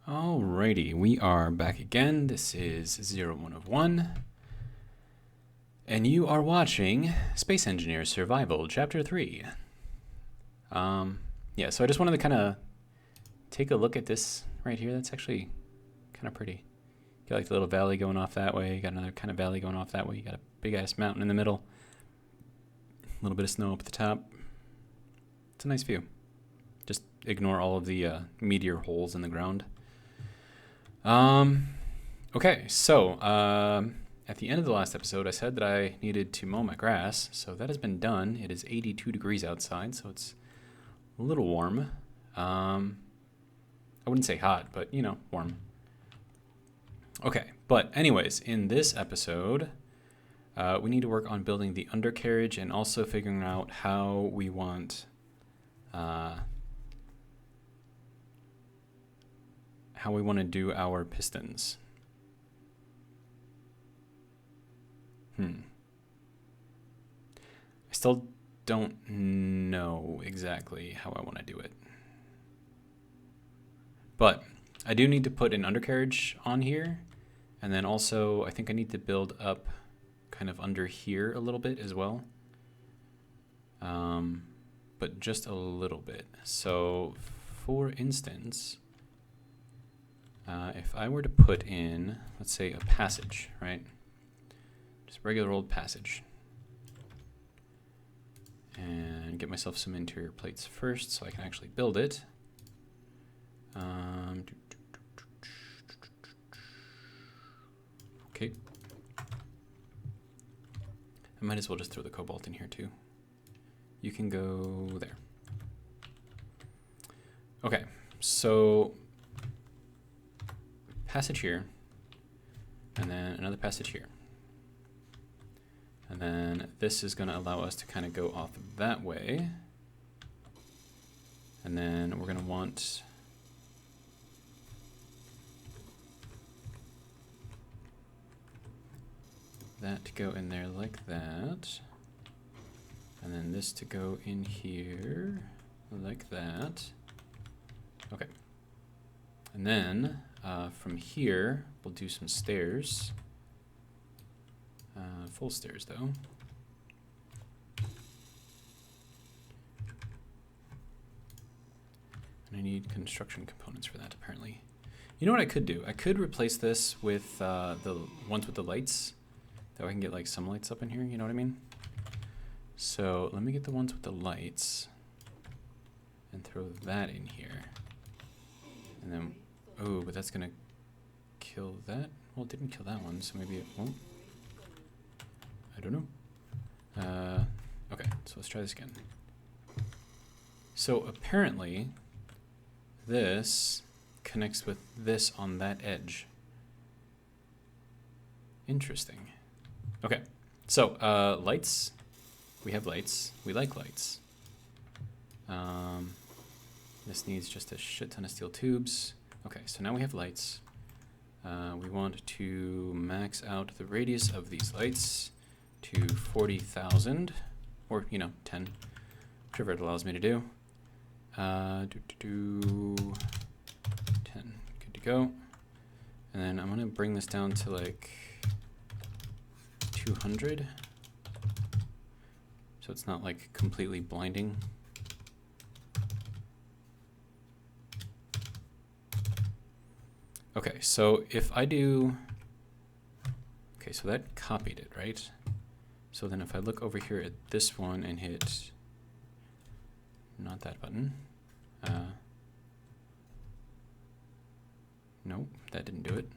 Alrighty, we are back again. This is 01 of 1. And you are watching Space Engineer Survival, Chapter 3. Yeah, so I just wanted to kind of take a look at this right here. That's actually kind of pretty. You got like the little valley going off that way. You got another kind of valley going off that way. You got a big-ass mountain in the middle. A little bit of snow up at the top. It's a nice view. Just ignore all of the meteor holes in the ground. Okay, so at the end of the last episode, I said that I needed to mow my grass, so that has been done. It is 82 degrees outside, so it's a little warm. I wouldn't say hot, but, you know, warm. Okay, but anyways, in this episode, we need to work on building the undercarriage and also figuring out how we want to do our pistons. I still don't know exactly how I want to do it. But I do need to put an undercarriage on here. And then also, I think I need to build up kind of under here a little bit as well. But just a little bit. So, for instance, if I were to put in, let's say, a passage, right? Just regular old passage. And get myself some interior plates first so I can actually build it. Okay. I might as well just throw the cobalt in here too. You can go there. Okay, so passage here, and then another passage here. And then this is going to allow us to kind of go off that way. And then we're going to want that to go in there like that. And then this to go in here like that. Okay. And then from here, we'll do some stairs. Full stairs, though. And I need construction components for that, apparently. You know what I could do? I could replace this with the ones with the lights. That way I can get like some lights up in here, you know what I mean? So let me get the ones with the lights and throw that in here. And then, oh, but that's gonna kill that? Well, it didn't kill that one, so maybe it won't. I don't know. Okay, so let's try this again. So apparently this connects with this on that edge. Interesting. Okay, so lights. We have lights. We like lights. This needs just a shit ton of steel tubes. Okay, so now we have lights. We want to max out the radius of these lights to 40,000, or, you know, 10, whichever it allows me to do. 10, good to go. And then I'm going to bring this down to like 200. So it's not like completely blinding. Okay, so if I do, okay, so that copied it, right? So then if I look over here at this one and hit, not that button. Nope, that didn't do it.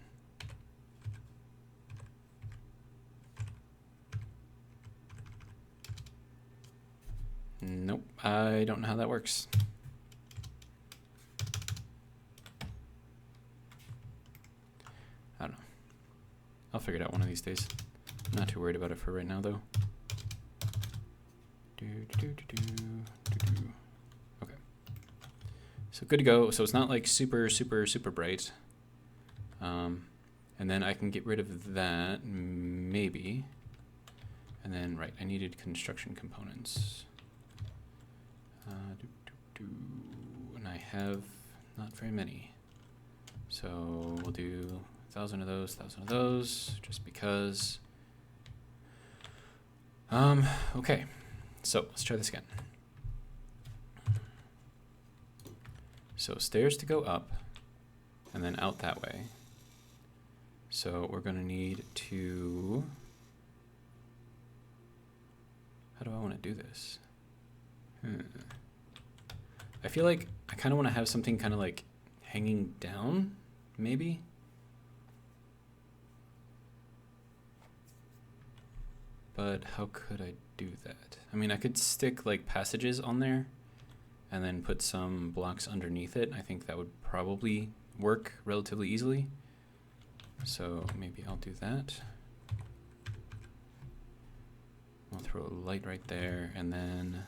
Nope, I don't know how that works. I don't know. I'll figure it out one of these days. I'm not too worried about it for right now, though. Okay. So good to go. So it's not like super bright. And then I can get rid of that, maybe. And then, right, I needed construction components. And I have not very many. So we'll do 1,000 of those, 1,000 of those, just because. Okay, so let's try this again. So stairs to go up, and then out that way. So we're gonna need to, how do I wanna do this? I feel like I kinda wanna have something kinda like hanging down, maybe? But how could I do that? I mean, I could stick like passages on there and then put some blocks underneath it. I think that would probably work relatively easily. So maybe I'll do that. I'll throw a light right there, and then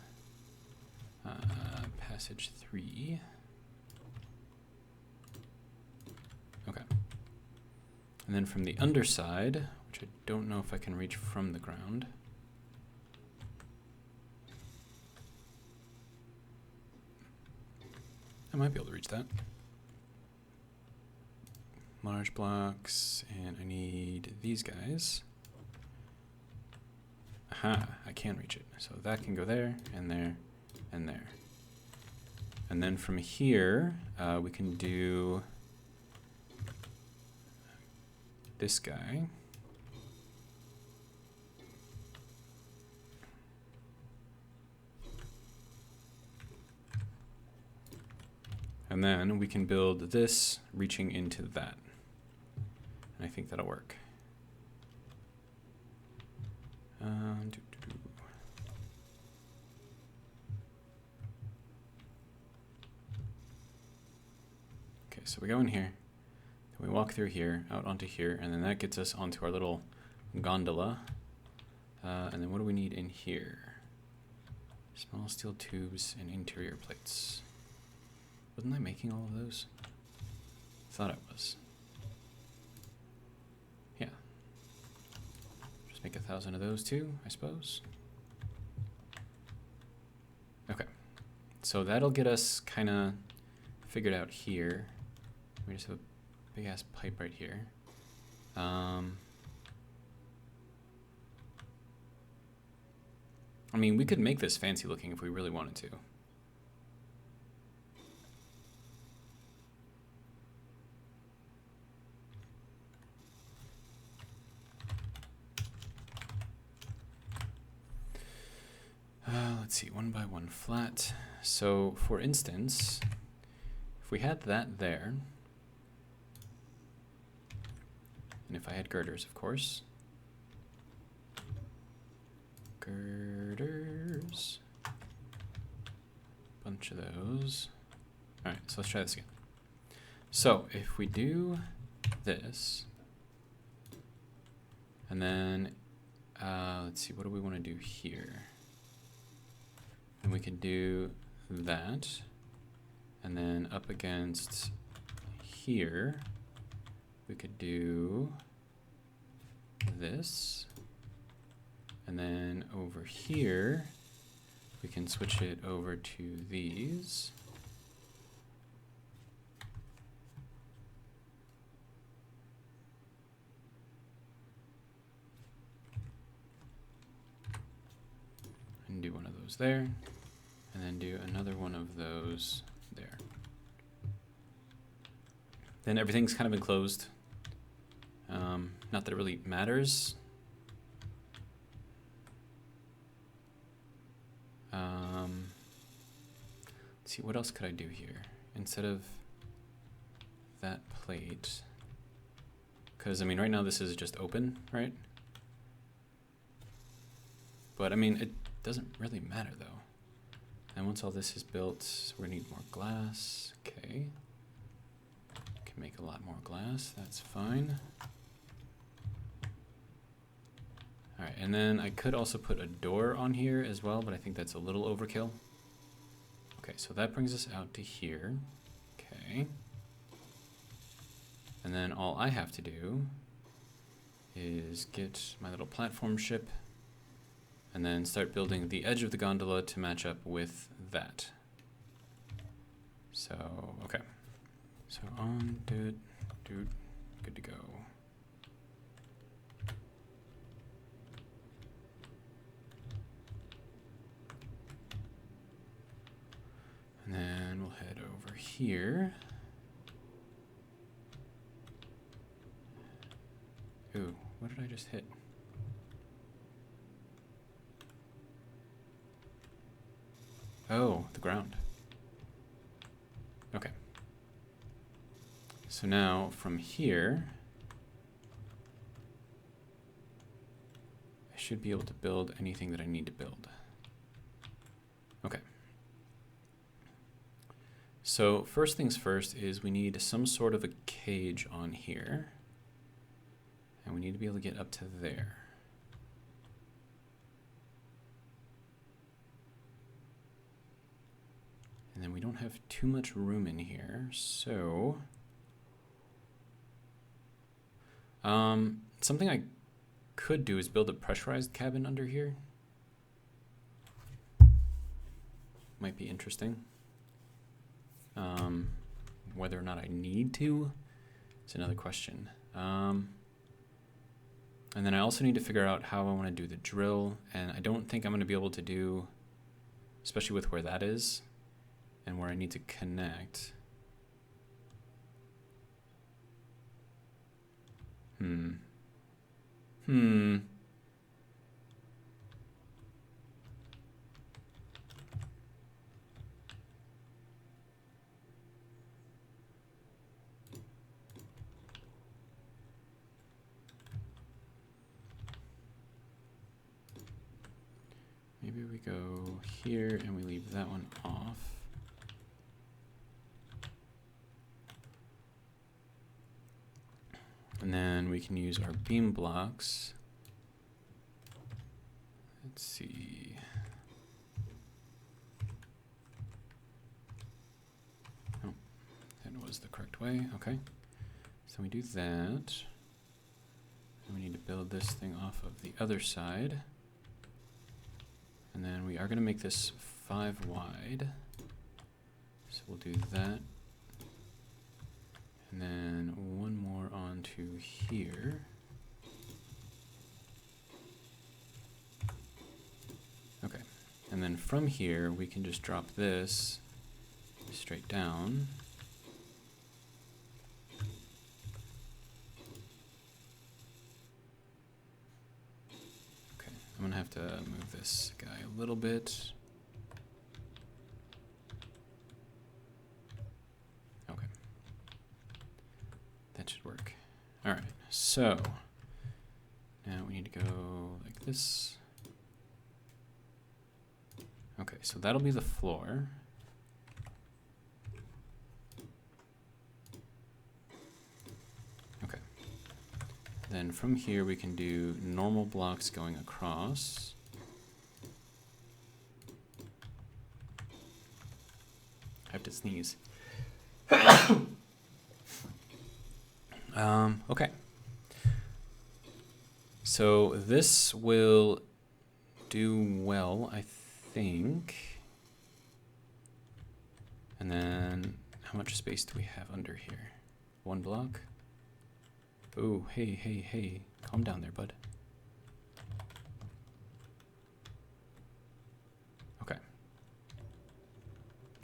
passage 3. Okay. And then from the underside, which I don't know if I can reach from the ground. I might be able to reach that. Large blocks, and I need these guys. Aha, I can reach it. So that can go there, and there, and there. And then from here, we can do this guy. And then we can build this reaching into that. And I think that'll work. Okay, so we go in here, then we walk through here, out onto here, and then that gets us onto our little gondola. And then what do we need in here? Small steel tubes and interior plates. Wasn't I making all of those? Thought I was. Yeah. Just make 1,000 of those too, I suppose. Okay. So that'll get us kind of figured out here. We just have a big ass pipe right here. I mean, we could make this fancy looking if we really wanted to. Let's see, 1 by 1 flat. So for instance, if we had that there, and if I had girders, of course. Girders. Bunch of those. All right, so let's try this again. So if we do this, and then let's see, what do we want to do here? And we can do that, and then up against here, we could do this, and then over here, we can switch it over to these. And do one of those there, and then do another one of those there. Then everything's kind of enclosed. Not that it really matters. Let's see, what else could I do here? Instead of that plate, because I mean, right now this is just open, right? But I mean, it doesn't really matter though. And once all this is built, we're gonna need more glass. Okay. Can make a lot more glass, that's fine. All right, and then I could also put a door on here as well, but I think that's a little overkill. Okay, so that brings us out to here. Okay. And then all I have to do is get my little platform ship and then start building the edge of the gondola to match up with that. So, okay. So on, dude, good to go. And then we'll head over here. Ooh, what did I just hit? Oh, the ground. Okay. So now from here, I should be able to build anything that I need to build. Okay. So first things first is we need some sort of a cage on here. And we need to be able to get up to there. And then we don't have too much room in here, so something I could do is build a pressurized cabin under here. Might be interesting. Whether or not I need to is another question. And then I also need to figure out how I want to do the drill, and I don't think I'm going to be able to do, especially with where that is and where I need to connect. Maybe we go here and we leave that one off. And then we can use our beam blocks. Let's see. Oh, that was the correct way. Okay. So we do that. And we need to build this thing off of the other side. And then we are going to make this 5 wide. So we'll do that. And then one more onto here. Okay. And then from here, we can just drop this straight down. I'm gonna have to move this guy a little bit. Okay. That should work. All right, so now we need to go like this. Okay, so that'll be the floor. Okay. Then from here we can do normal blocks going across. I have to sneeze. Okay. So this will do well, I think. And then how much space do we have under here? 1 block? Oh, hey. Calm down there, bud. Okay.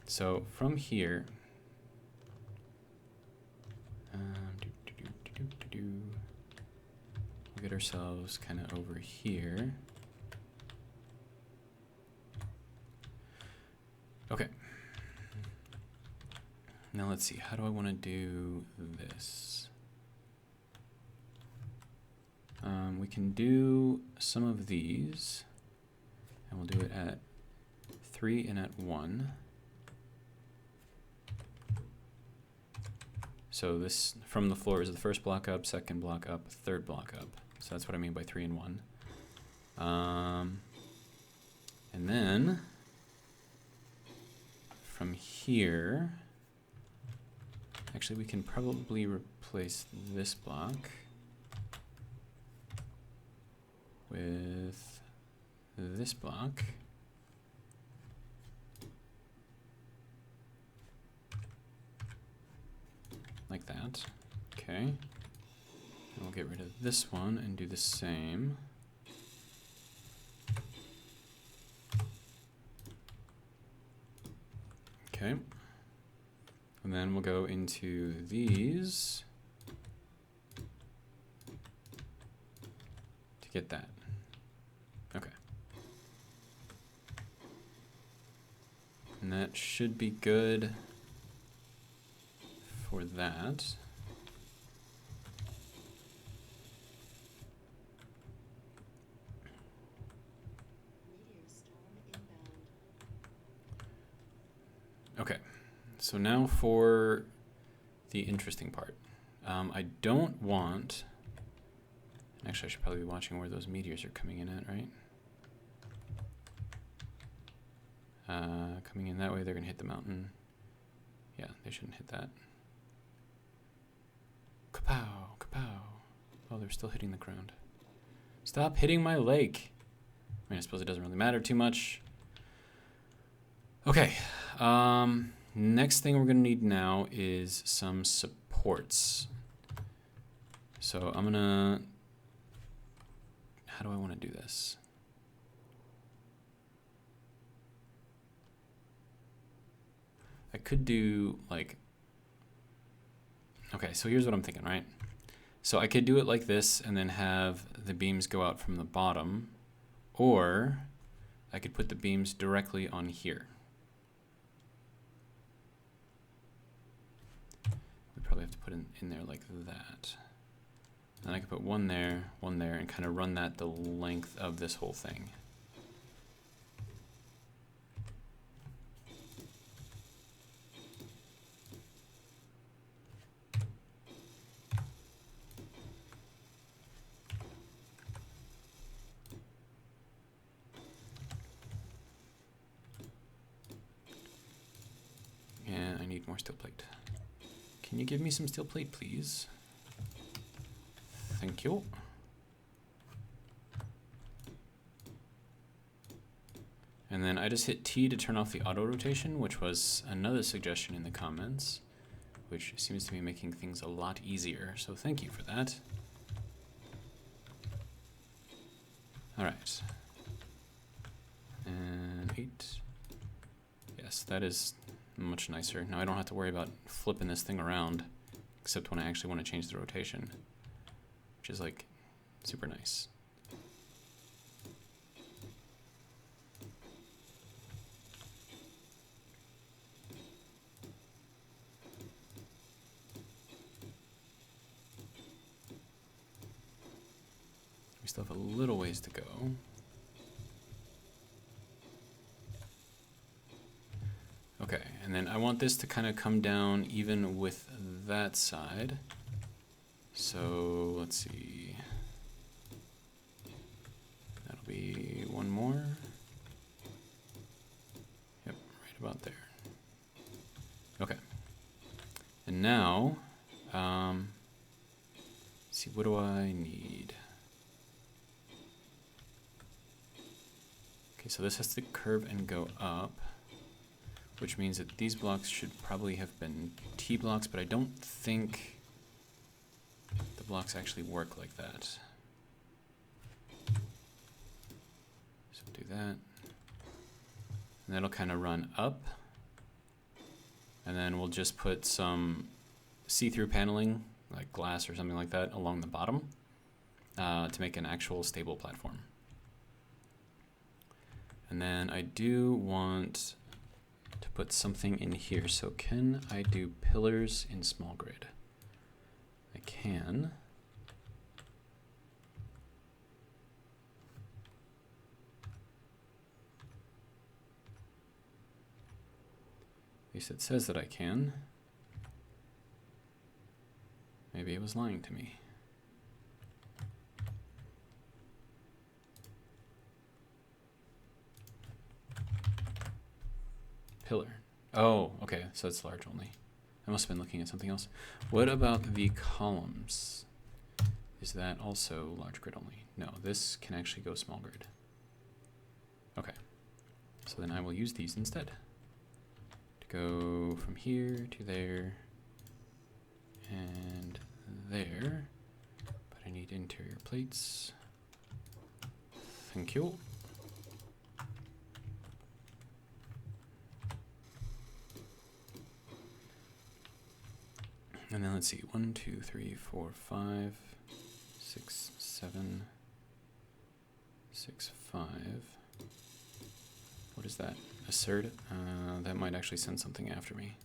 So from here, we'll get ourselves kind of over here. Okay. Now let's see, how do I want to do this? We can do some of these, and we'll do it at 3 and at 1. So this from the floor is the first block up, second block up, third block up. So that's what I mean by 3 and 1. And then from here, actually we can probably replace this block with this block. like that. Okay. And we'll get rid of this one and do the same. Okay. And then we'll go into these to get that. Okay. And that should be good for that. Okay, so now for the interesting part. I don't want, actually I should probably be watching where those meteors are coming in at, right? Coming in that way, they're gonna hit the mountain. Yeah, they shouldn't hit that. Kapow, kapow. Oh, they're still hitting the ground. Stop hitting my lake. I mean, I suppose it doesn't really matter too much. Okay, next thing we're gonna need now is some supports. So I'm gonna, how do I wanna do this? I could do like, okay, so here's what I'm thinking, right? So I could do it like this and then have the beams go out from the bottom, or I could put the beams directly on here. We probably have to put in there like that. Then I could put one there, and kind of run that the length of this whole thing. And I need more steel plate. Can you give me some steel plate, please? Thank you. And then I just hit T to turn off the auto rotation, which was another suggestion in the comments, which seems to be making things a lot easier. So thank you for that. All right. And 8. Yes, that is much nicer. Now I don't have to worry about flipping this thing around, except when I actually want to change the rotation, which is like super nice. We still have a little ways to go. Okay, and then I want this to kind of come down even with that side. So let's see. That'll be one more. Yep, right about there. Okay. And now, let's see, what do I need? Okay, so this has to curve and go up, which means that these blocks should probably have been T blocks, but I don't think the blocks actually work like that. So do that. And that'll kind of run up. And then we'll just put some see-through paneling, like glass or something like that, along the bottom to make an actual stable platform. And then I do want to put something in here. So can I do pillars in small grid? I can. At least it says that I can. Maybe it was lying to me. Pillar. Oh, okay, so it's large only. I must have been looking at something else. What about the columns? Is that also large grid only? No, this can actually go small grid. Okay, so then I will use these instead. To go from here to there there, but I need interior plates. Thank you. And then let's see, 1, 2, 3, 4, 5, 6, 7, 6, 5. What is that? Assert? That might actually send something after me.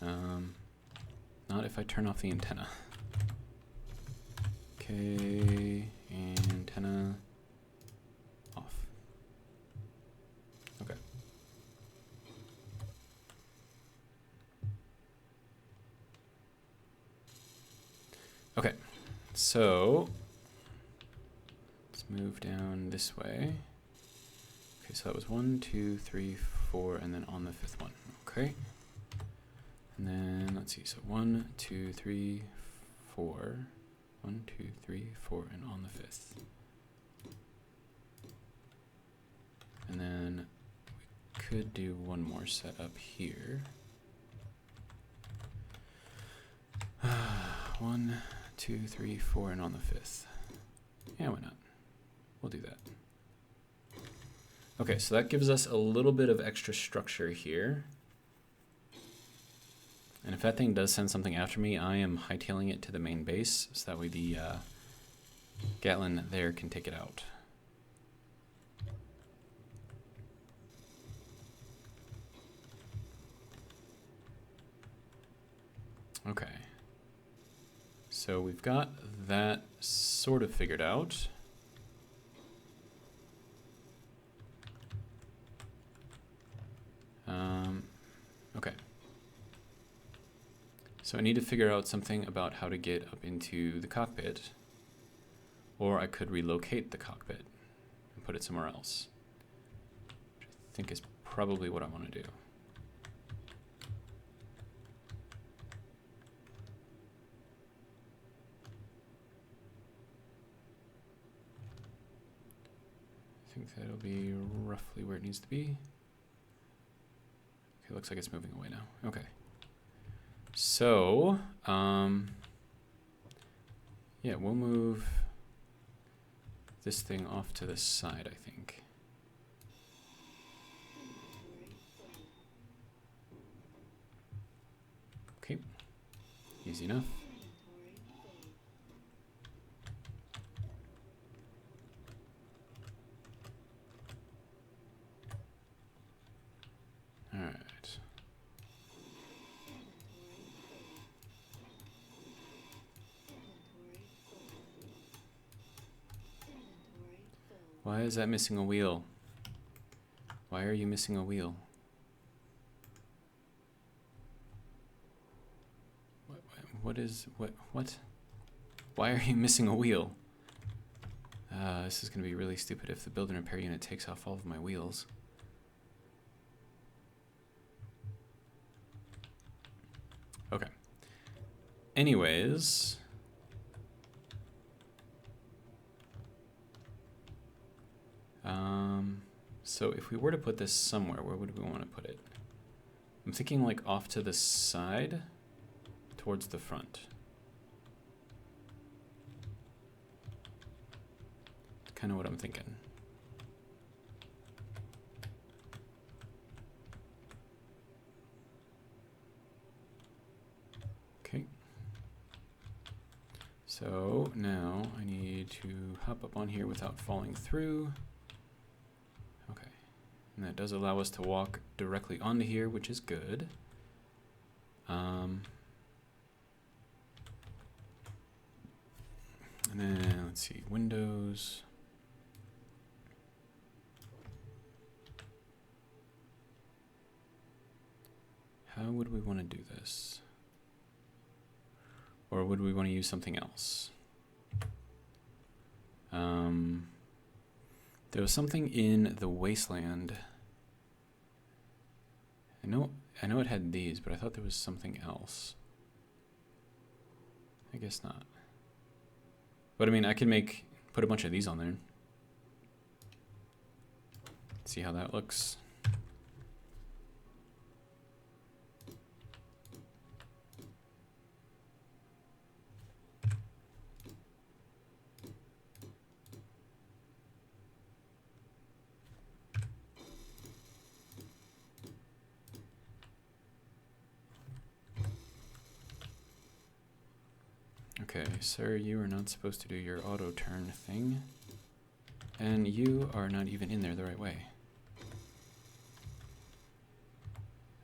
Not if I turn off the antenna. Okay, antenna off. Okay. Okay, so let's move down this way. Okay, so that was 1, 2, 3, 4, and then on the 5th one. Okay. And then let's see, so 1, 2, 3, 4. 1, 2, 3, 4, and on the 5th. And then we could do one more set up here. 1, 2, 3, 4, and on the 5th. Yeah, why not? We'll do that. Okay, so that gives us a little bit of extra structure here. And if that thing does send something after me, I am hightailing it to the main base, so that way the Gatlin there can take it out. Okay. So we've got that sort of figured out. Okay. So I need to figure out something about how to get up into the cockpit, or I could relocate the cockpit and put it somewhere else, which I think is probably what I want to do. I think that'll be roughly where it needs to be. Okay, looks like it's moving away now. Okay. So, yeah, we'll move this thing off to the side, I think. Okay, easy enough. All right. Why is that missing a wheel? Why are you missing a wheel? What? Why are you missing a wheel? This is going to be really stupid if the build and repair unit takes off all of my wheels. Okay. Anyways. So if we were to put this somewhere, where would we want to put it? I'm thinking like off to the side, towards the front. That's kind of what I'm thinking. Okay. So now I need to hop up on here without falling through. Okay. And that does allow us to walk directly onto here, which is good. And then let's see, Windows. How would we want to do this? Or would we want to use something else? There was something in the wasteland. I know it had these, but I thought there was something else. I guess not. But I mean, I could put a bunch of these on there. See how that looks. Okay, sir, you are not supposed to do your auto turn thing. And you are not even in there the right way.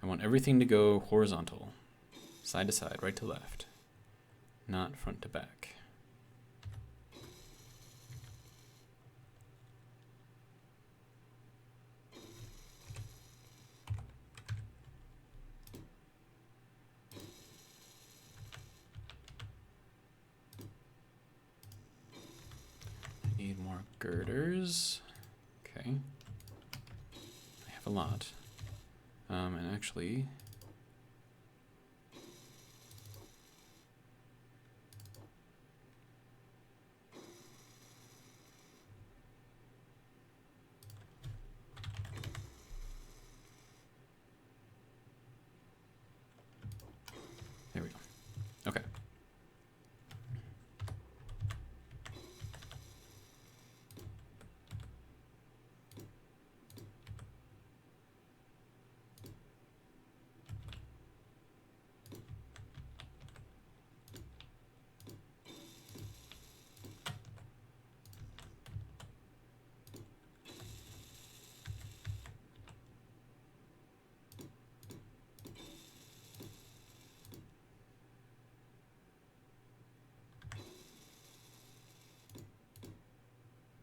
I want everything to go horizontal. Side to side, right to left. Not front to back. Need more girders. Okay. I have a lot. And actually, there we go. Okay.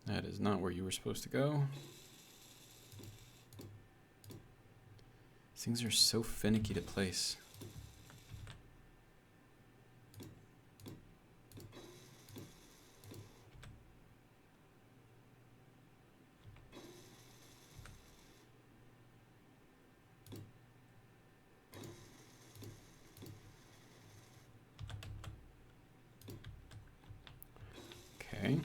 That is not where you were supposed to go. These things are so finicky to place. Okay.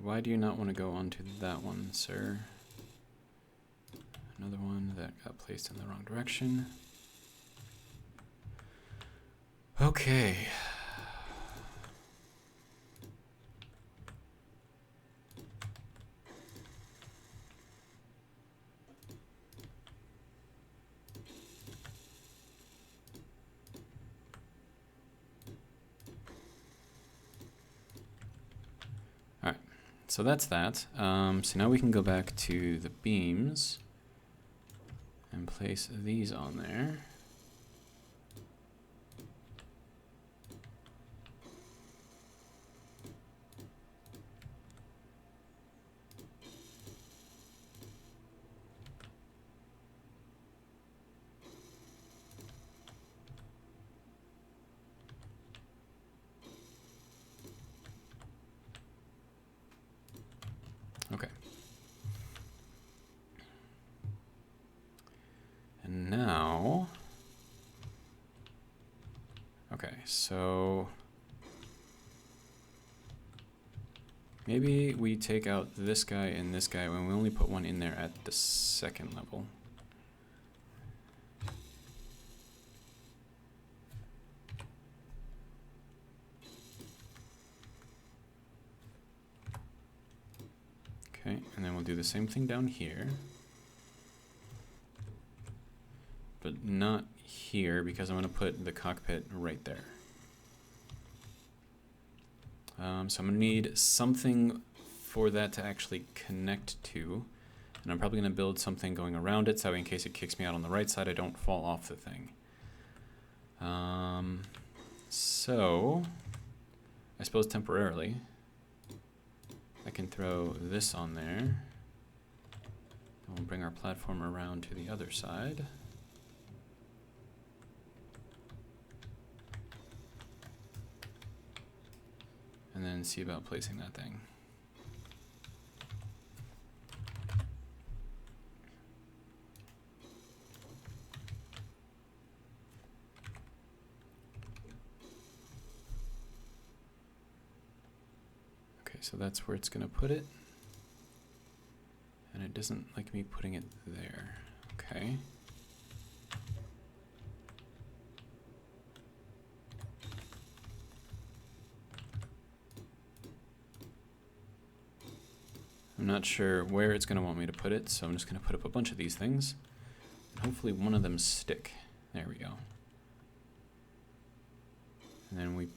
Why do you not want to go onto that one, sir? Another one that got placed in the wrong direction. Okay. So that's that. So now we can go back to the beams and place these on there. Okay. And now, okay, so maybe we take out this guy and this guy when we only put one in there at the second level. Okay, and then we'll do the same thing down here. But not here, because I'm going to put the cockpit right there. So I'm going to need something for that to actually connect to. And I'm probably going to build something going around it, so in case it kicks me out on the right side, I don't fall off the thing. So, I suppose temporarily, I can throw this on there. And we'll bring our platform around to the other side. And then see about placing that thing. Okay, so that's where it's going to put it. And it doesn't like me putting it there. Okay. I'm not sure where it's going to want me to put it, so I'm just going to put up a bunch of these things. And hopefully one of them stick. There we go. And then we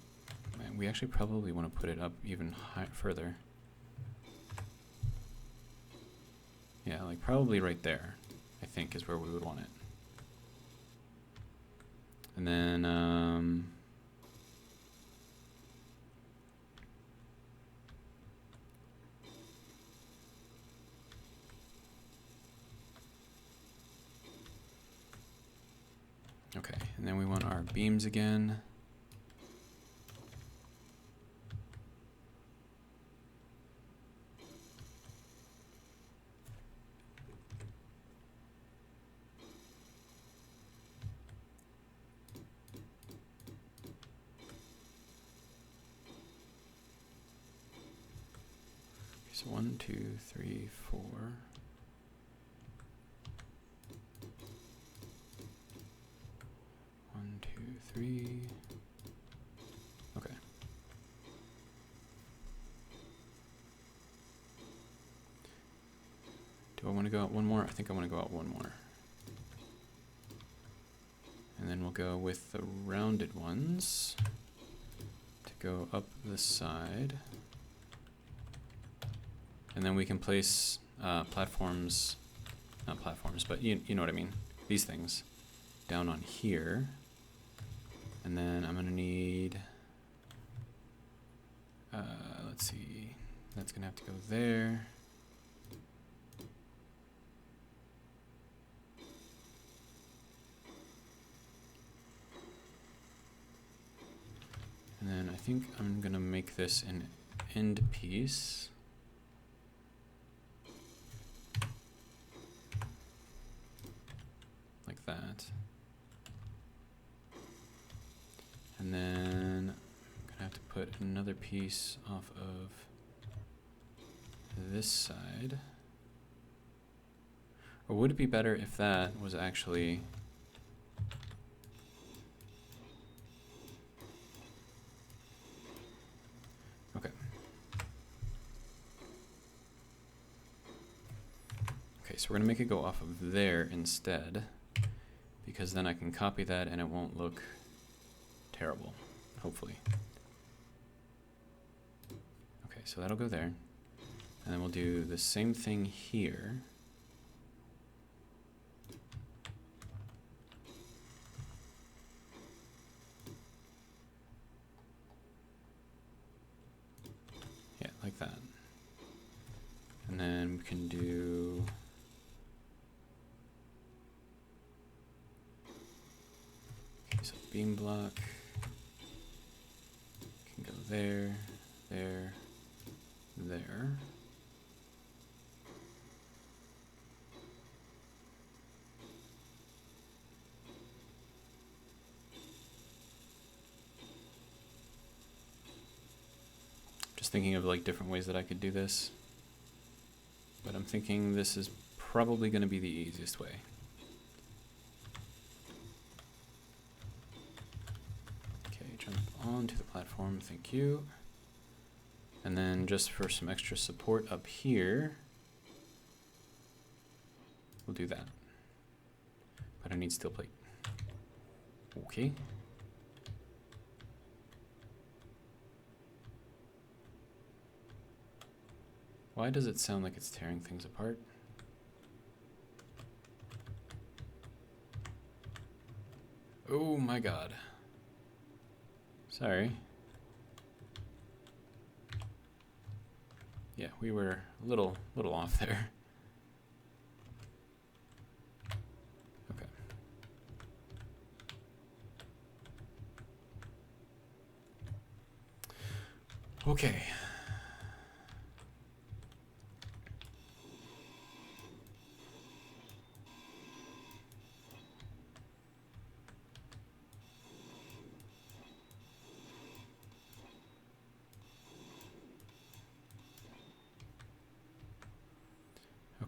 actually probably want to put it up even further. Yeah, like probably right there, I think, is where we would want it. And then, okay, and then we want our beams again. So 1, 2, 3, 4. One, two, three. Okay. Do I want to go out one more? I think I want to go out one more. And then we'll go with the rounded ones to go up the side. And then we can place platforms, not platforms, but you know what I mean, these things down on here. And then I'm gonna need, let's see, that's gonna have to go there. And then I think I'm gonna make this an end piece. Like that. And then I'm gonna have to put another piece off of this side. Or would it be better if that was actually okay. Okay, so we're gonna make it go off of there instead, because then I can copy that and it won't look terrible, hopefully. Okay, so that'll go there. And then we'll do the same thing here. Yeah, like that. And then we can do so beam block can go there, there, there. Just thinking of like different ways that I could do this, but I'm thinking this is probably going to be the easiest way. Jump onto the platform, thank you. And then just for some extra support up here, we'll do that. But I need steel plate. Okay. Why does it sound like it's tearing things apart? Oh my god. Sorry. Yeah, we were a little off there. Okay. Okay.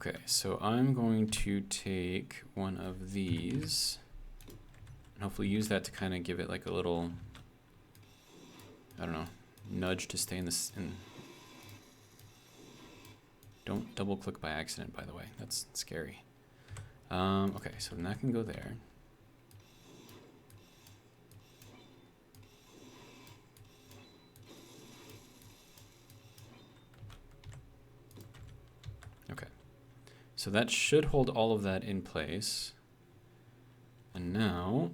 Okay, so I'm going to take one of these and hopefully use that to kind of give it like a little, I don't know, nudge to stay in this. Don't double click by accident, by the way. That's scary. Okay, so then that can go there. Okay, so that should hold all of that in place. And now,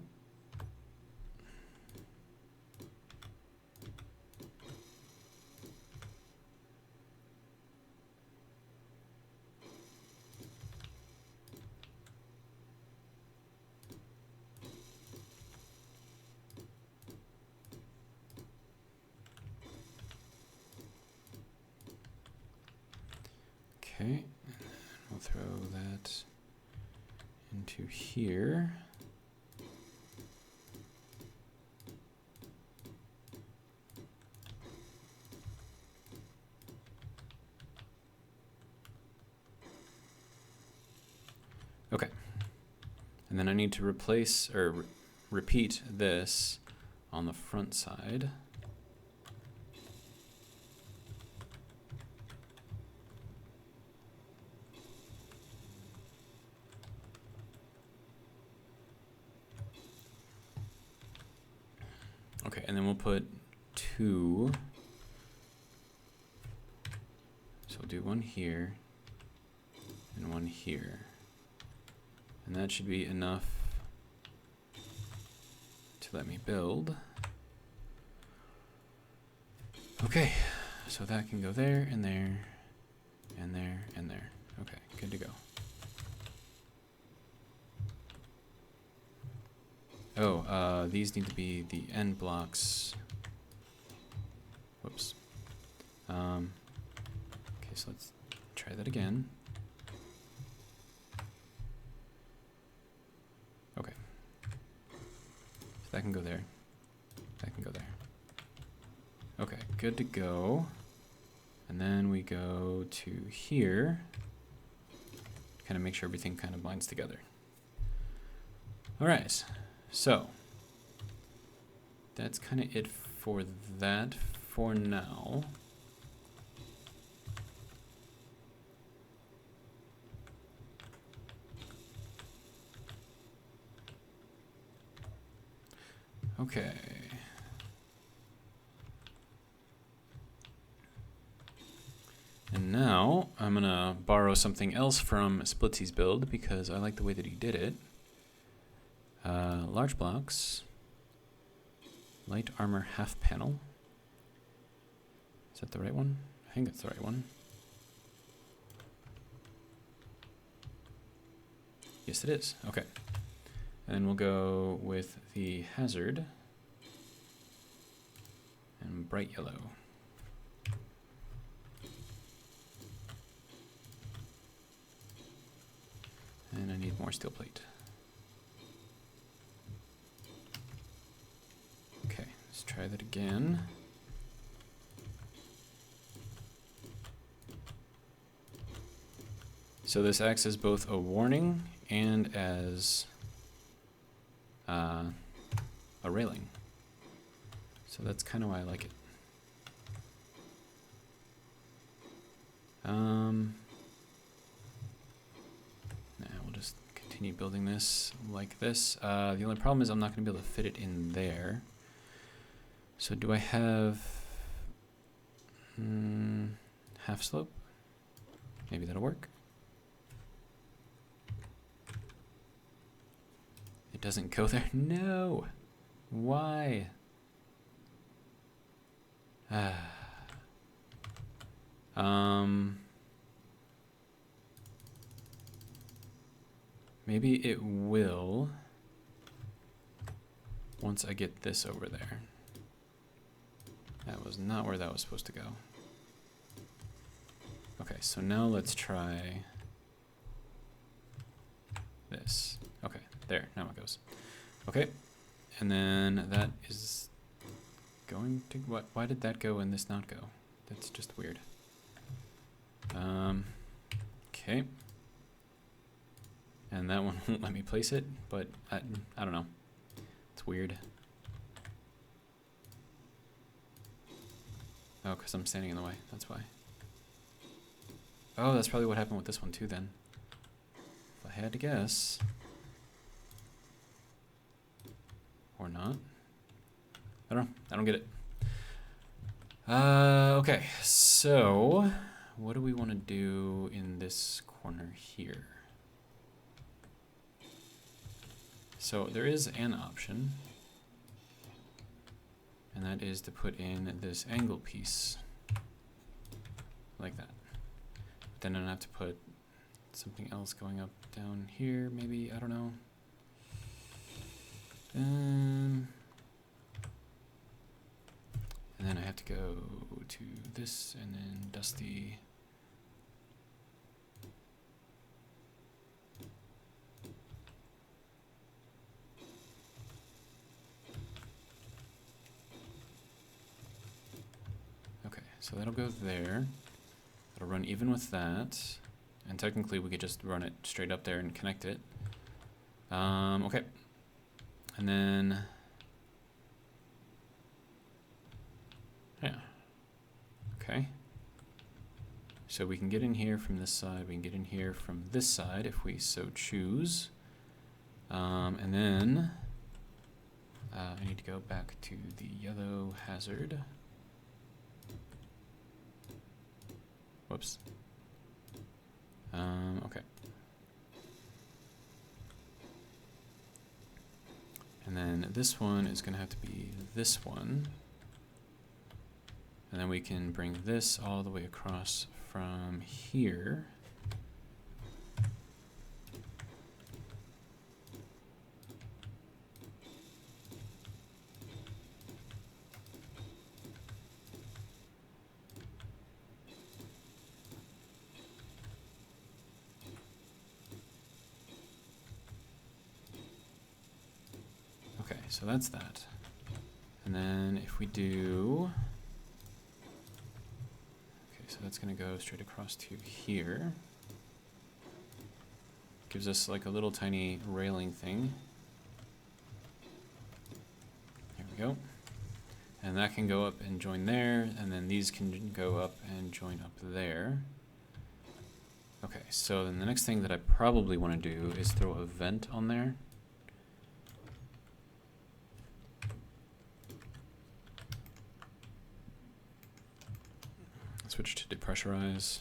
okay, we'll throw that into here. Okay, and then I need to replace or repeat this on the front side. Okay, and then we'll put 2. So we'll do 1 here and 1 here. And that should be enough to let me build. Okay, so that can go there and there and there and there. Okay, good to go. Oh, these need to be the end blocks. Whoops. Okay, so let's try that again. Okay. So that can go there. That can go there. Okay, good to go. And then we go to here. Kind of make sure everything kind of binds together. All right. So that's kind of it for that for now. Okay. And now I'm gonna borrow something else from Splitsy's build because I like the way that he did it. Large blocks, light armor half panel. Is that the right one? I think that's the right one. Yes, it is. Okay. And then we'll go with the hazard and bright yellow. And I need more steel plate. Okay, let's try that again. So this acts as both a warning and as a railing. So that's kind of why I like it. We'll just continue building this like this. The only problem is I'm not going to be able to fit it in there. So do I have half slope? Maybe that'll work. It doesn't go there? No! Why? Maybe it will once I get this over there. That was not where that was supposed to go. Okay, so now let's try this. Okay, there, now it goes. Okay, and then that is going to, what? Why did that go and this not go? That's just weird. Okay. And that one won't let me place it, but I don't know. It's weird. Oh, because I'm standing in the way. That's why. Oh, that's probably what happened with this one too then. If I had to guess. Or not. I don't know. I don't get it. Okay, so what do we want to do in this corner here? So there is an option, and that is to put in this angle piece like that. But then I'd have to put something else going up down here, maybe, I don't know. And then I have to go to this and then Dusty. Okay, so that'll go there. It'll run even with that. And technically we could just run it straight up there and connect it. Okay. And then, yeah. Okay. So we can get in here from this side. We can get in here from this side if we so choose. And then I need to go back to the yellow hazard. Whoops. Okay. And then this one is going to have to be this one. And then we can bring this all the way across from here. Okay, so that's that. And then if we do, okay, so that's going to go straight across to here. Gives us like a little tiny railing thing. There we go. And that can go up and join there, and then these can go up and join up there. Okay, so then the next thing that I probably want to do is throw a vent on there. Switch to depressurize.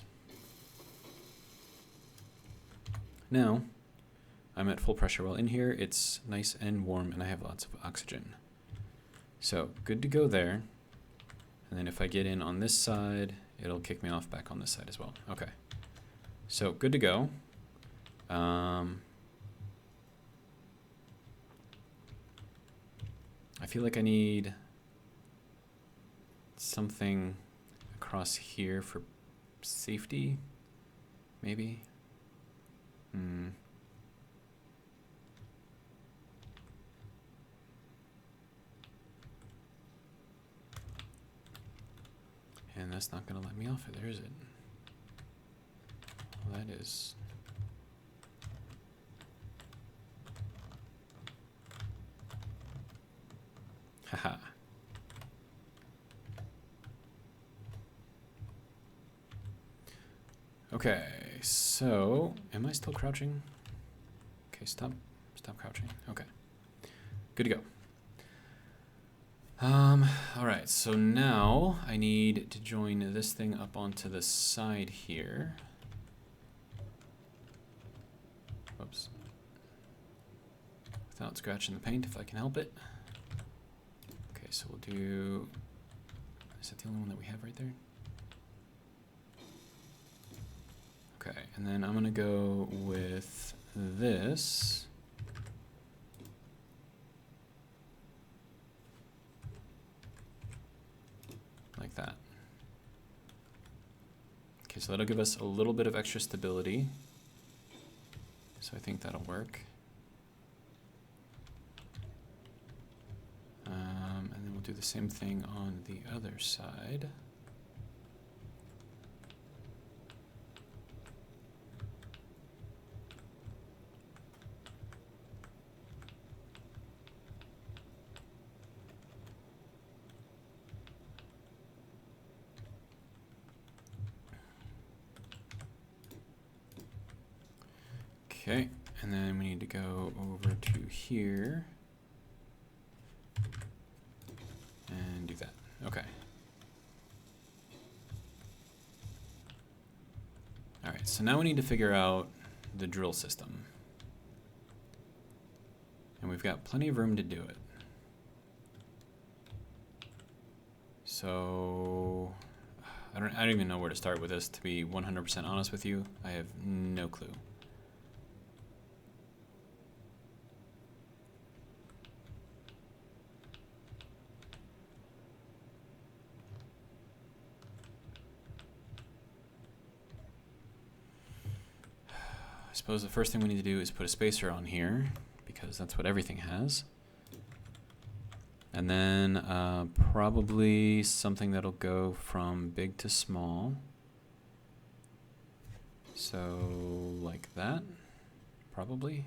Now, I'm at full pressure. Well, in here, it's nice and warm, and I have lots of oxygen. So, good to go there. And then if I get in on this side, it'll kick me off back on this side as well. Okay. So, good to go. I feel like I need something across here for safety, maybe. And that's not going to let me off it, there is it. Well, that is. Haha. Okay, so am I still crouching? Okay, stop crouching. Okay, good to go. All right, so now I need to join this thing up onto the side here. Whoops. Without scratching the paint, if I can help it. Okay, so we'll do. Is that the only one that we have right there? Okay, and then I'm gonna go with this. Like that. Okay, so that'll give us a little bit of extra stability. So I think that'll work. And then we'll do the same thing on the other side. Okay, and then we need to go over to here and do that. Okay. All right, so now we need to figure out the drill system. And we've got plenty of room to do it. So I don't even know where to start with this, to be 100% honest with you. I have no clue. I suppose the first thing we need to do is put a spacer on here, because that's what everything has. And then probably something that'll go from big to small. So like that, probably.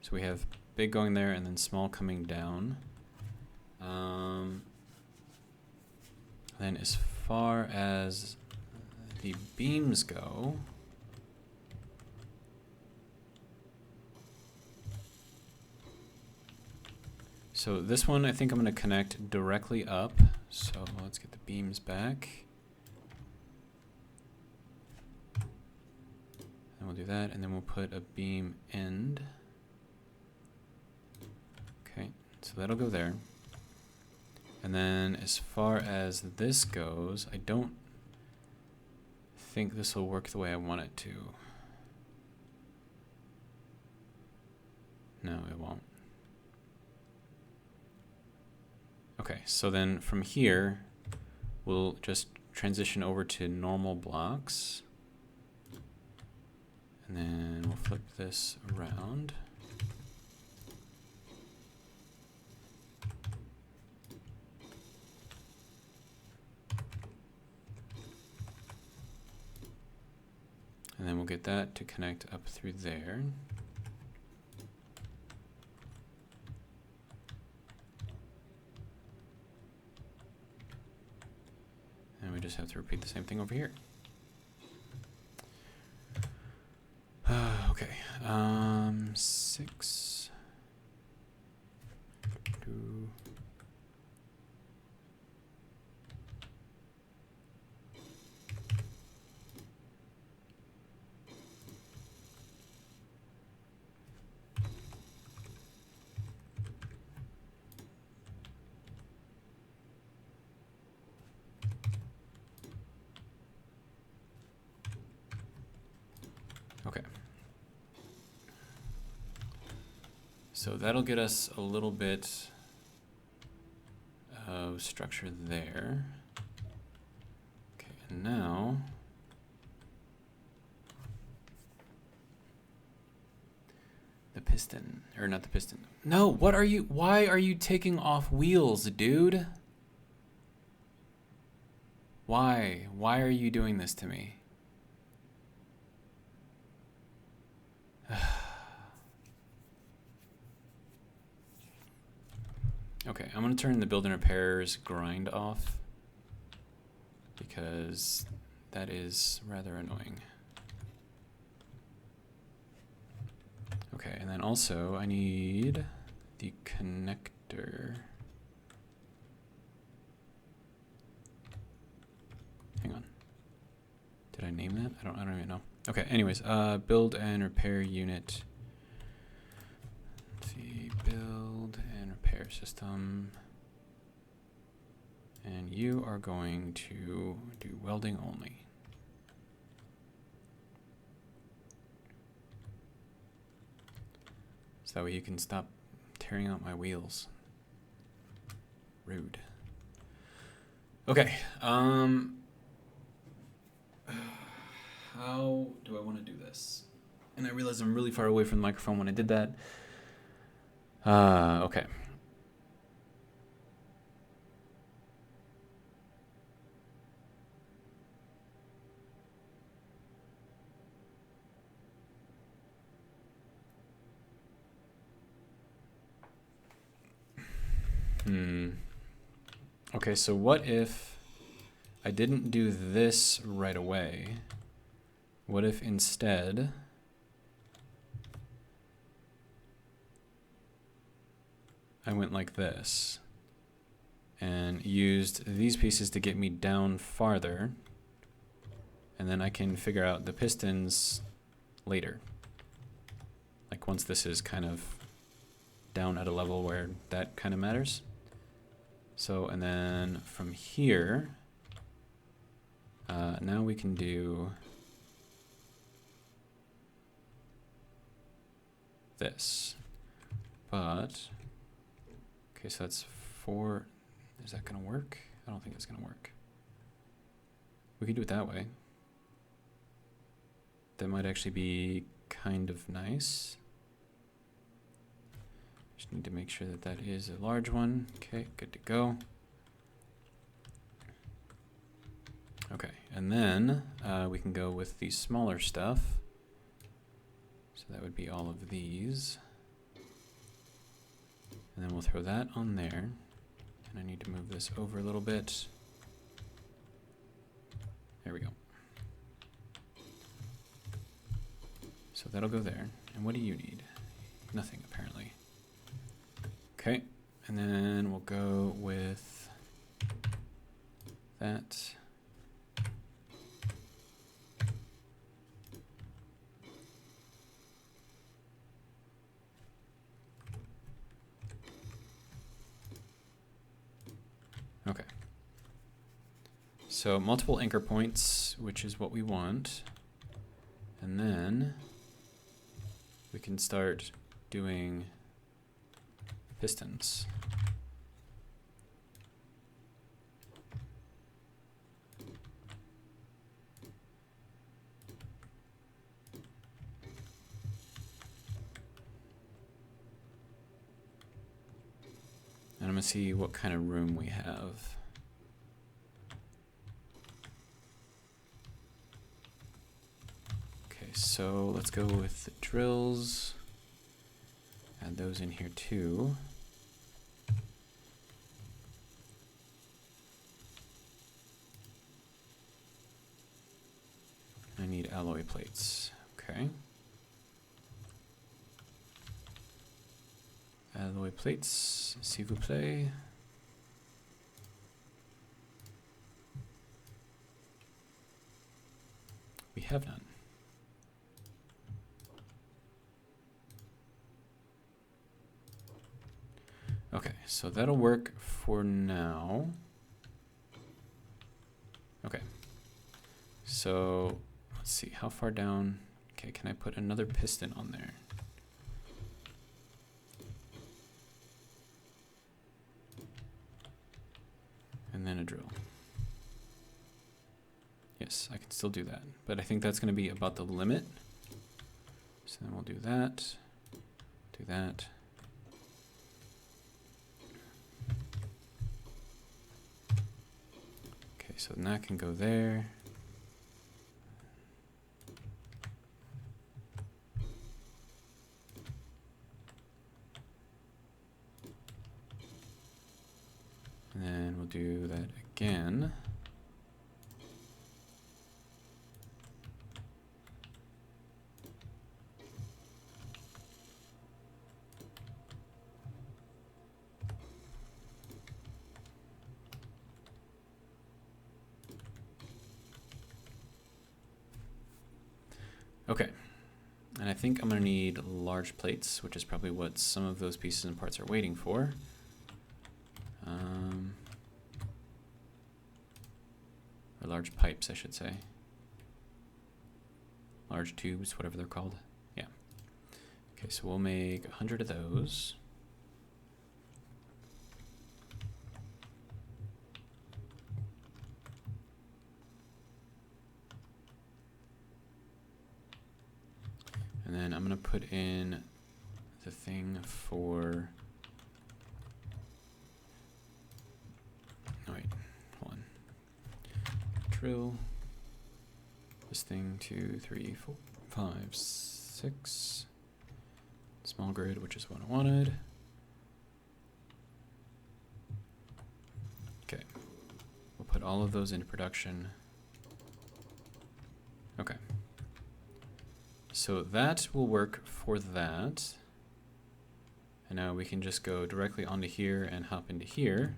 So we have big going there and then small coming down. Then as far as the beams go, so this one I think I'm going to connect directly up. So let's get the beams back. And we'll do that, and then we'll put a beam end. Okay, so that'll go there. And then as far as this goes, I don't think this will work the way I want it to. No, it won't. Okay, so then from here, we'll just transition over to normal blocks. And then we'll flip this around. And then we'll get that to connect up through there. And we just have to repeat the same thing over here. Okay, 6, 2. Okay. So that'll get us a little bit of structure there. Okay, and now the piston, or not the piston. No, what are you, why are you taking off wheels, dude? Why? Why are you doing this to me? Okay, I'm going to turn the build and repairs grind off because that is rather annoying. Okay, and then also I need the connector. Hang on. Did I name that? I don't even know. Okay, anyways, build and repair unit. Let's see, build and repair system. And you are going to do welding only. So that way you can stop tearing out my wheels. Rude. Okay, how do I want to do this? And I realize I'm really far away from the microphone when I did that. Okay. Okay, so what if I didn't do this right away, What if instead I went like this and used these pieces to get me down farther, and then I can figure out the pistons later. Like once this is kind of down at a level where that kind of matters. So, and then from here, now we can do this. But, okay, so that's 4. Is that gonna work? I don't think it's gonna work. We could do it that way. That might actually be kind of nice. Just need to make sure that that is a large one. Okay, good to go. Okay, and then we can go with the smaller stuff. So that would be all of these. And then we'll throw that on there. And I need to move this over a little bit. There we go. So that'll go there. And what do you need? Nothing, apparently. Okay, and then we'll go with that. Okay. So multiple anchor points, which is what we want. And then we can start doing pistons. And I'm going to see what kind of room we have. Okay, so let's go with the drills. Add those in here too. I need alloy plates. Okay. Alloy plates, s'il vous plaît. We have none. Okay, so that'll work for now. Okay. So let's see, how far down? Okay, can I put another piston on there? And then a drill. Yes, I can still do that, but I think that's going to be about the limit. So then we'll do that, do that. Okay, so then that can go there. And then we'll do that again. Okay, and I think I'm going to need large plates, which is probably what some of those pieces and parts are waiting for. Or large pipes, I should say. Large tubes, whatever they're called. Yeah. Okay, so we'll make 100 of those. And then I'm going to put in the thing for... Oh, wait, hold on. Drill. This thing, 2, 3, 4, 5, 6. Small grid, which is what I wanted. Okay. We'll put all of those into production. Okay. So that will work for that. And now we can just go directly onto here and hop into here.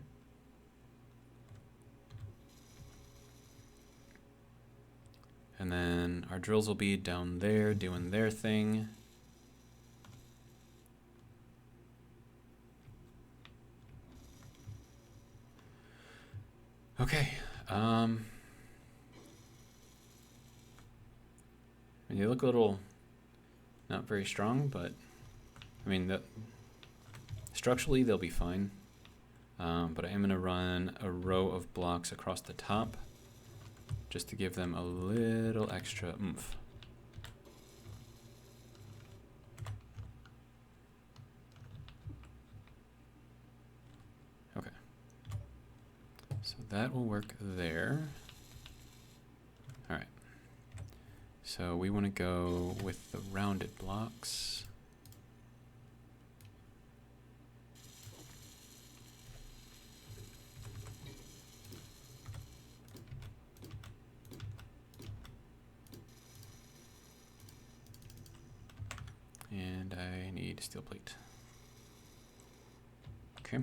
And then our drills will be down there doing their thing. Okay. They look a little not very strong, but I mean, structurally they'll be fine. But I am going to run a row of blocks across the top just to give them a little extra oomph. Okay. So that will work there. All right. So we want to go with the rounded blocks. And I need steel plate. Okay.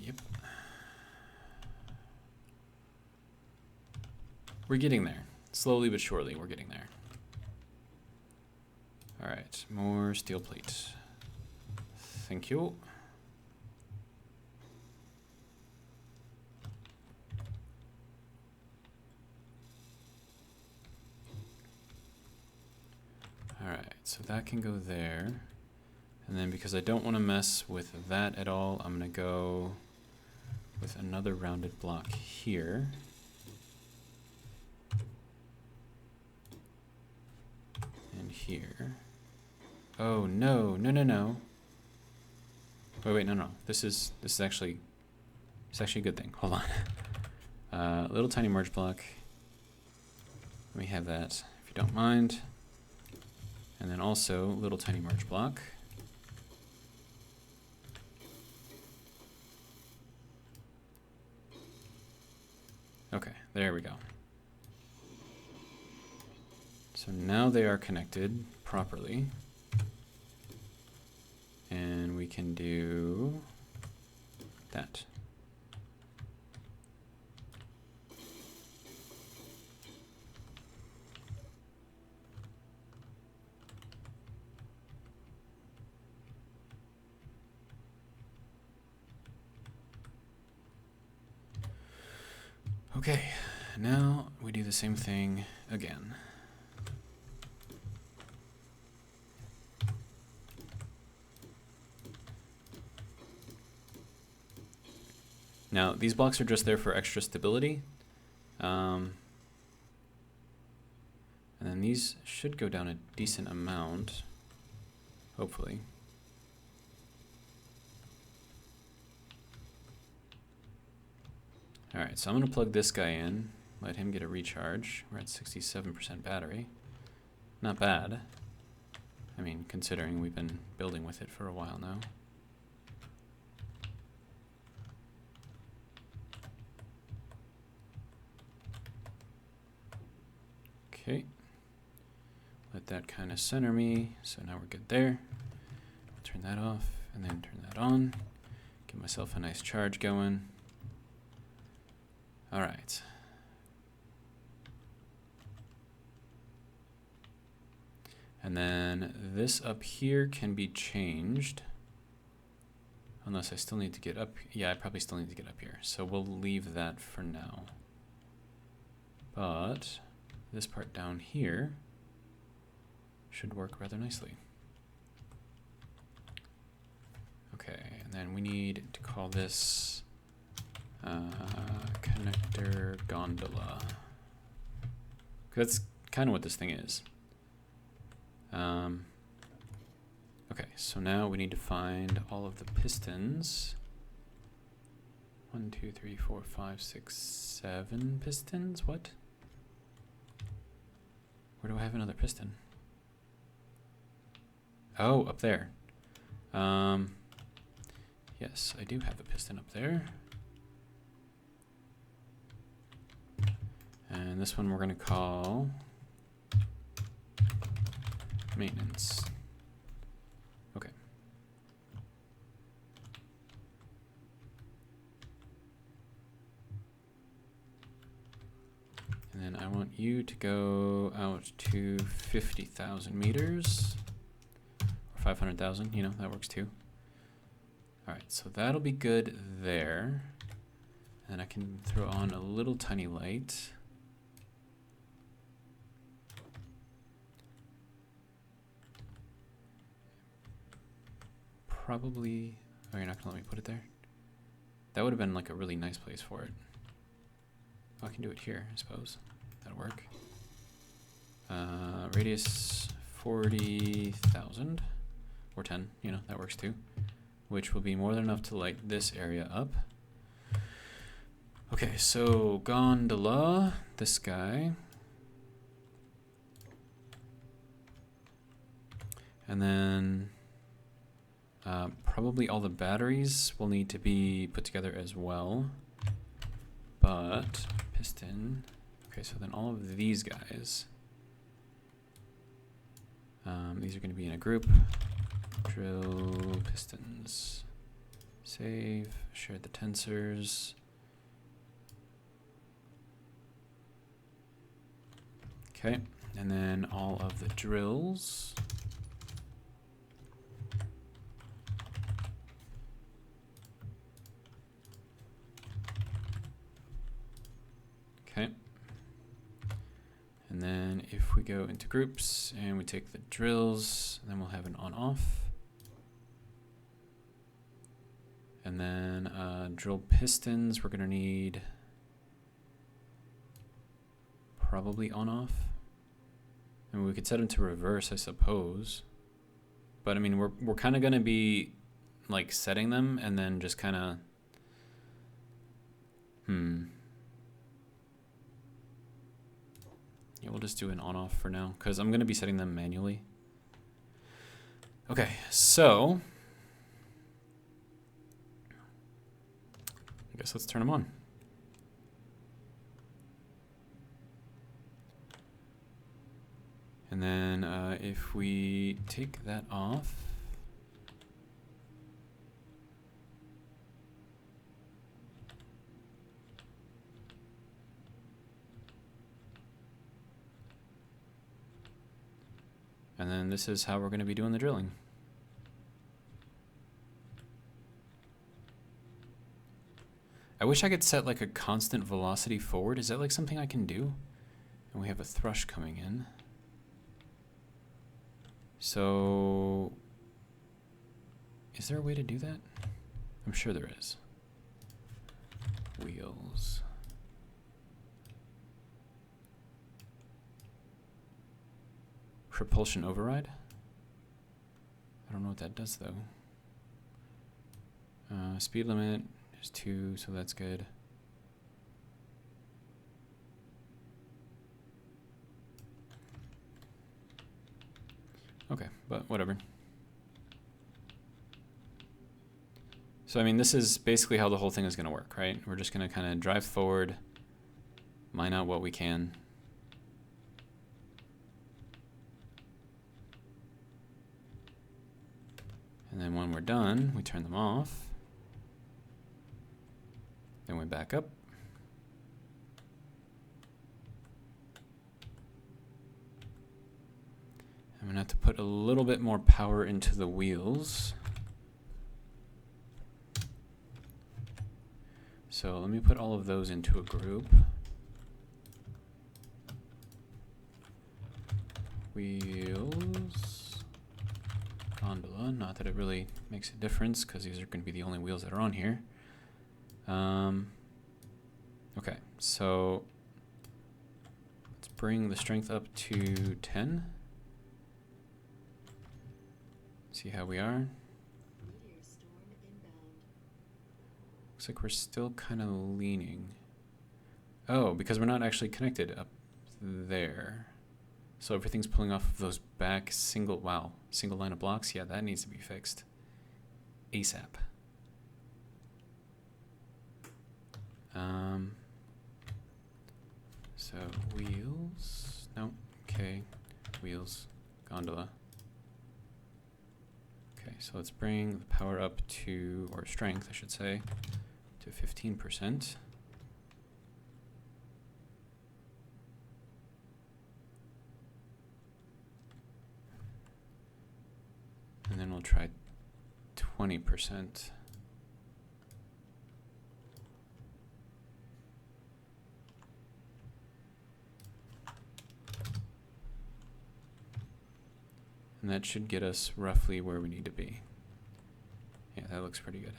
Yep. We're getting there. Slowly but surely, we're getting there. All right, more steel plate. Thank you. All right, so that can go there. And then because I don't want to mess with that at all, I'm going to go with another rounded block here. And here. Oh, no, no, no, no. Wait, no, no. This is actually, it's actually a good thing. Hold on. Little tiny merge block. Let me have that, if you don't mind. And then also little tiny merge block. Okay, there we go. So now they are connected properly. And we can do that. Okay, now we do the same thing again. Now, these blocks are just there for extra stability. And then these should go down a decent amount, hopefully. All right, so I'm gonna plug this guy in, let him get a recharge. We're at 67% battery. Not bad. I mean, considering we've been building with it for a while now. Okay, let that kind of center me, so now we're good there. Turn that off, and then turn that on. Get myself a nice charge going. All right. And then this up here can be changed. Unless I still need to get up. Yeah, I probably still need to get up here. So we'll leave that for now. But this part down here should work rather nicely. Okay, and then we need to call this connector gondola. That's kind of what this thing is. Okay, so now we need to find all of the pistons. 1, 2, 3, 4, 5, 6, 7 pistons? What? Where do I have another piston? Oh, up there. Yes, I do have a piston up there. And this one we're going to call maintenance. Okay. And then I want you to go out to 50,000 meters. Or 500,000, you know, that works too. Alright, so that'll be good there. And I can throw on a little tiny light. Probably, oh, you're not gonna let me put it there? That would have been like a really nice place for it. Oh, I can do it here, I suppose. That'll work. Radius 40,000 or 10, you know, that works too. Which will be more than enough to light this area up. Okay, so Gondola, this guy. And then probably all the batteries will need to be put together as well. But piston, okay, so then all of these guys, these are going to be in a group. Drill pistons. Save, share the tensors. Okay, and then all of the drills. Okay. And then if we go into groups and we take the drills, then we'll have an on-off. And then drill pistons, we're going to need probably on-off. And we could set them to reverse, I suppose. But I mean, we're kind of going to be like setting them and then just kind of, Yeah, we'll just do an on-off for now because I'm going to be setting them manually. Okay, so I guess let's turn them on. And then if we take that off, and then this is how we're going to be doing the drilling. I wish I could set like a constant velocity forward. Is that like something I can do? And we have a thrush coming in. So, is there a way to do that? I'm sure there is. Wheels. Propulsion override? I don't know what that does though. Speed limit is 2, so that's good. Okay, but whatever. So I mean, this is basically how the whole thing is going to work, right? We're just going to kind of drive forward, mine out what we can. And then when we're done, we turn them off. Then we back up. I'm going to have to put a little bit more power into the wheels. So let me put all of those into a group. Wheels. Gondola. Not that it really makes a difference because these are going to be the only wheels that are on here. Okay, so let's bring the strength up to 10. See how we are. Looks like we're still kind of leaning. Oh, because we're not actually connected up there. So everything's pulling off of those back single line of blocks. Yeah, that needs to be fixed ASAP. So wheels, no, okay, wheels, gondola. Okay, so let's bring the power up to, or strength, I should say, to 15%. And then we'll try 20%. And that should get us roughly where we need to be. Yeah, that looks pretty good.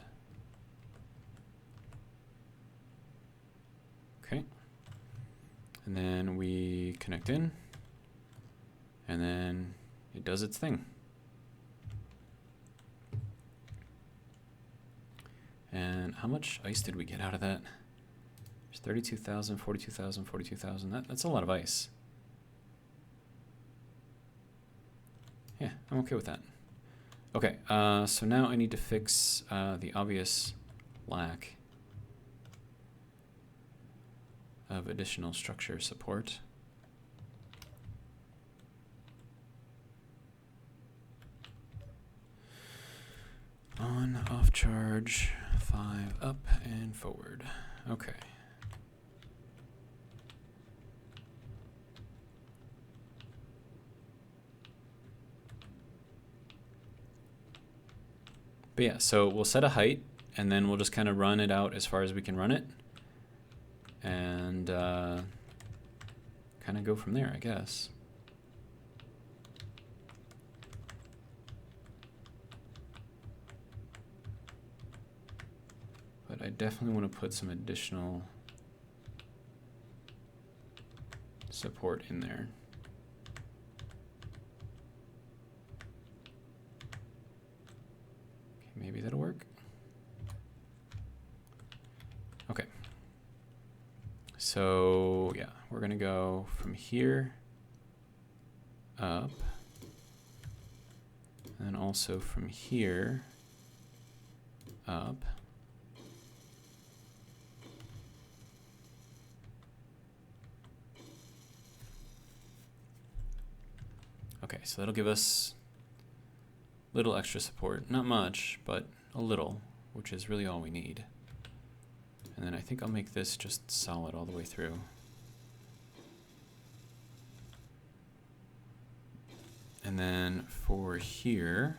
Okay. And then we connect in, and then it does its thing. And how much ice did we get out of that? There's 32,000, 42,000, 42,000. That's a lot of ice. Yeah, I'm okay with that. Okay, so now I need to fix the obvious lack of additional structure support. On, off charge, 5 up and forward. Okay. But yeah, so we'll set a height, and then we'll just kind of run it out as far as we can run it. And kind of go from there, I guess. But I definitely want to put some additional support in there. Okay, maybe that'll work. Okay. So yeah, we're gonna go from here up, and then also from here up. Okay, so that'll give us a little extra support. Not much, but a little, which is really all we need. And then I think I'll make this just solid all the way through. And then for here,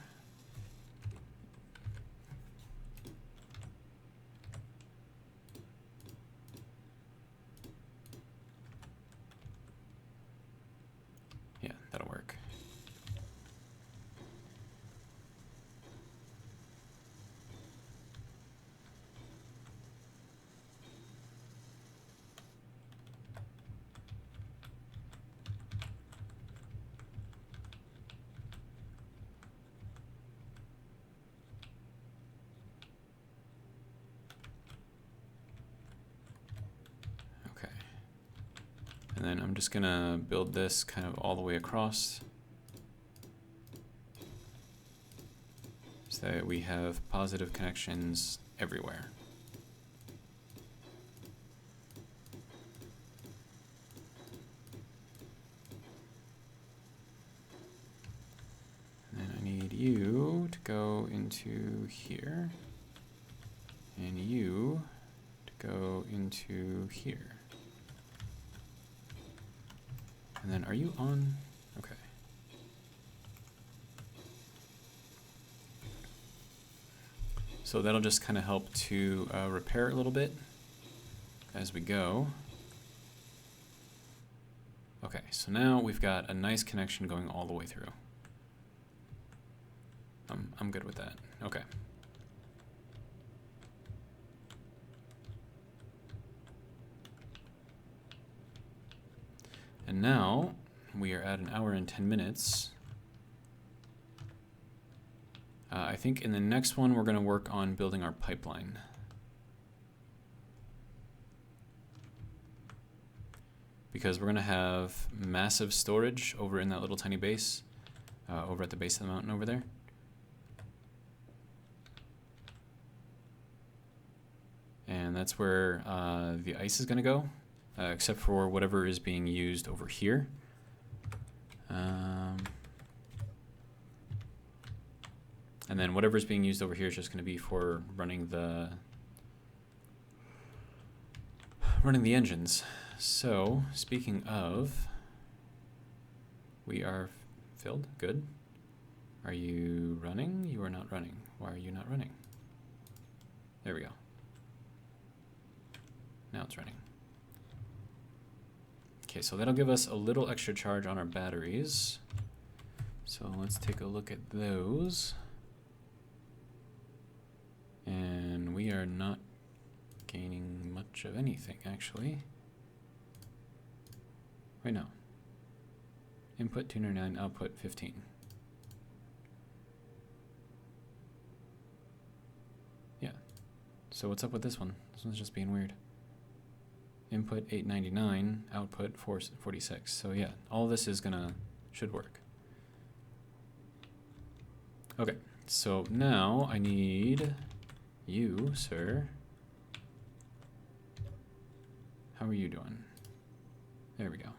yeah, that'll work. And then I'm just gonna build this kind of all the way across so that we have positive connections everywhere. And then I need you to go into here, and you to go into here. And then are you on? Okay. So that'll just kind of help to repair it a little bit as we go. Okay, so now we've got a nice connection going all the way through. I'm good with that. Okay. And now we are at 1 hour and 10 minutes. I think in the next one we're going to work on building our pipeline. Because we're going to have massive storage over in that little tiny base, over at the base of the mountain over there. And that's where the ice is going to go, except for whatever is being used over here. And then whatever is being used over here is just going to be for running the engines. So, speaking of, we are filled. Good. Are you running? You are not running. Why are you not running? There we go. Now it's running. Okay, so that'll give us a little extra charge on our batteries. So let's take a look at those. And we are not gaining much of anything, actually. Wait, no. Input 209, output 15. Yeah. So what's up with this one? This one's just being weird. Input 899, output 446. So yeah, all this is should work. Okay, so now I need you, sir. How are you doing? There we go.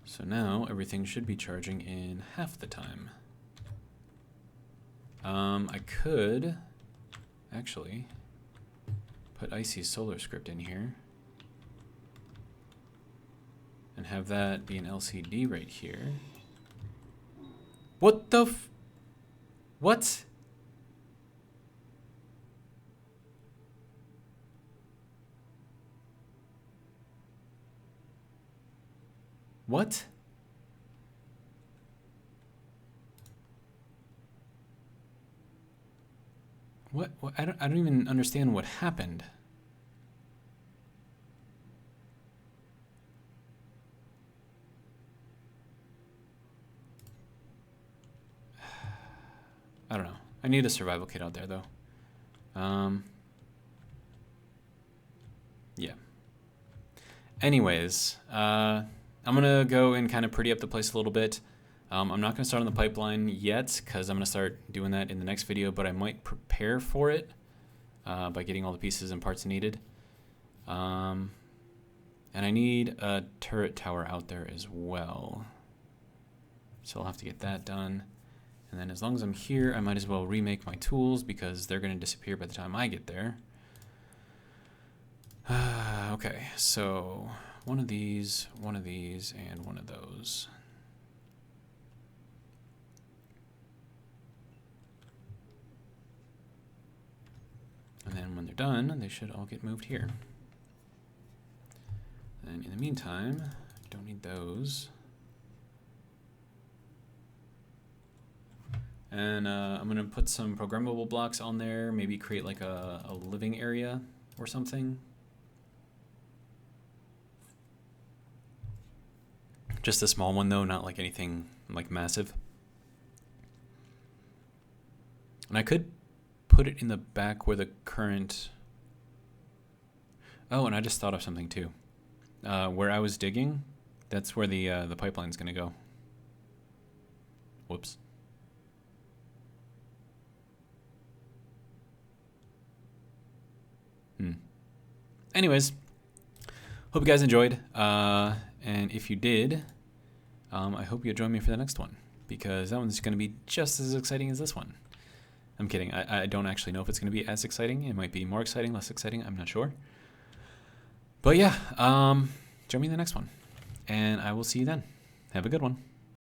So now everything should be charging in half the time. I could actually put Icy's solar script in here and have that be an LCD right here. What the what? What? What? I don't even understand what happened. I don't know. I need a survival kit out there though. Yeah. Anyways, I'm gonna go and kind of pretty up the place a little bit. I'm not going to start on the pipeline yet because I'm going to start doing that in the next video, but I might prepare for it by getting all the pieces and parts needed. And I need a turret tower out there as well. So I'll have to get that done. And then as long as I'm here, I might as well remake my tools because they're going to disappear by the time I get there. Okay, so one of these, and one of those. And then when they're done, they should all get moved here. And in the meantime, don't need those. And I'm going to put some programmable blocks on there, maybe create like a living area or something. Just a small one though, not like anything like massive. And I could put it in the back where the current... Oh, and I just thought of something too. Where I was digging, that's where the pipeline's going to go. Whoops. Anyways, hope you guys enjoyed. And if you did, I hope you'll join me for the next one, because that one's going to be just as exciting as this one. I'm kidding. I don't actually know if it's going to be as exciting. It might be more exciting, less exciting. I'm not sure. But yeah, join me in the next one. And I will see you then. Have a good one.